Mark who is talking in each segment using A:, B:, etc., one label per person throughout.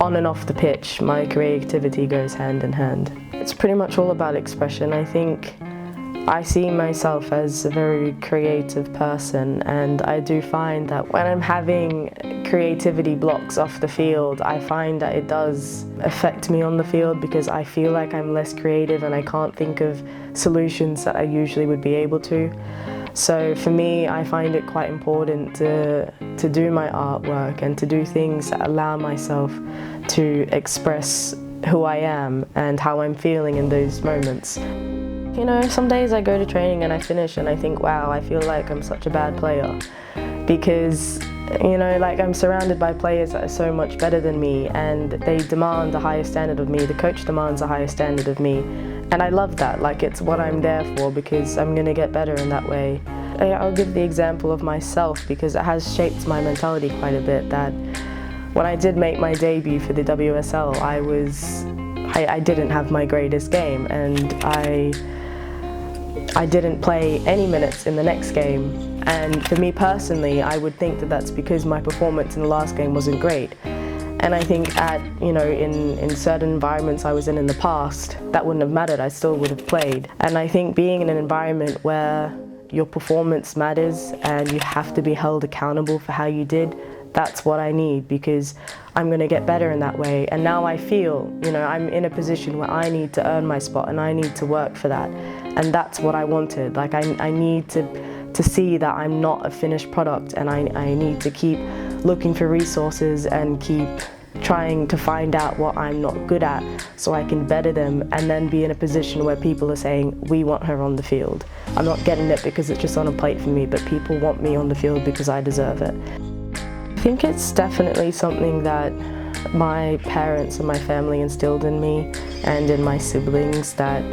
A: On and off the pitch, my creativity goes hand in hand. It's pretty much all about expression. I think I see myself as a very creative person, and I do find that when I'm having creativity blocks off the field, I find that it does affect me on the field because I feel like I'm less creative and I can't think of solutions that I usually would be able to. So for me, I find it quite important to do my artwork and to do things that allow myself to express who I am and how I'm feeling in those moments. You know, some days I go to training and I finish and I think, wow, I feel like I'm such a bad player because, you know, like I'm surrounded by players that are so much better than me and they demand a higher standard of me. The coach demands a higher standard of me. And I love that, like it's what I'm there for because I'm going to get better in that way. I'll give the example of myself because it has shaped my mentality quite a bit that when I did make my debut for the WSL, I didn't have my greatest game and I didn't play any minutes in the next game. And for me personally, I would think that that's because my performance in the last game wasn't great. And I think in certain environments I was in the past, that wouldn't have mattered, I still would have played. And I think being in an environment where your performance matters and you have to be held accountable for how you did, that's what I need because I'm going to get better in that way. And now I feel, you know, I'm in a position where I need to earn my spot and I need to work for that. And that's what I wanted. Like I need to see that I'm not a finished product and I need to keep looking for resources and keep trying to find out what I'm not good at so I can better them and then be in a position where people are saying, we want her on the field. I'm not getting it because it's just on a plate for me, but people want me on the field because I deserve it. I think it's definitely something that my parents and my family instilled in me and in my siblings, that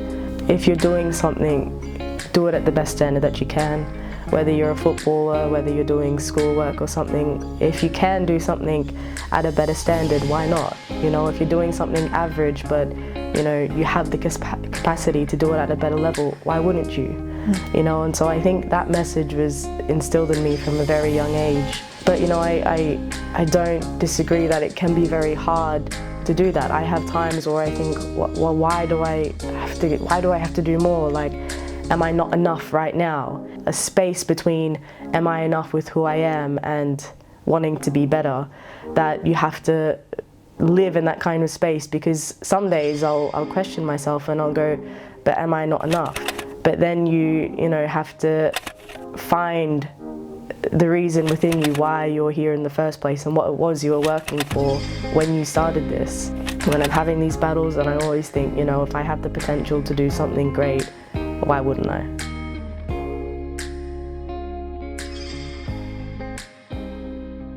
A: if you're doing something, do it at the best standard that you can. Whether you're a footballer, whether you're doing schoolwork or something, if you can do something at a better standard, why not? You know, if you're doing something average but, you know, you have the capacity to do it at a better level, why wouldn't you? You know, and so I think that message was instilled in me from a very young age. But, you know, I don't disagree that it can be very hard to do that. I have times where I think, well, why do I have to do more? Like, am I not enough right now? A space between am I enough with who I am and wanting to be better, that you have to live in that kind of space, because some days I'll question myself and I'll go, but am I not enough? But then you know, have to find the reason within you why you're here in the first place and what it was you were working for when you started this. When I'm having these battles, and I always think, you know, if I have the potential to do something great, why wouldn't I?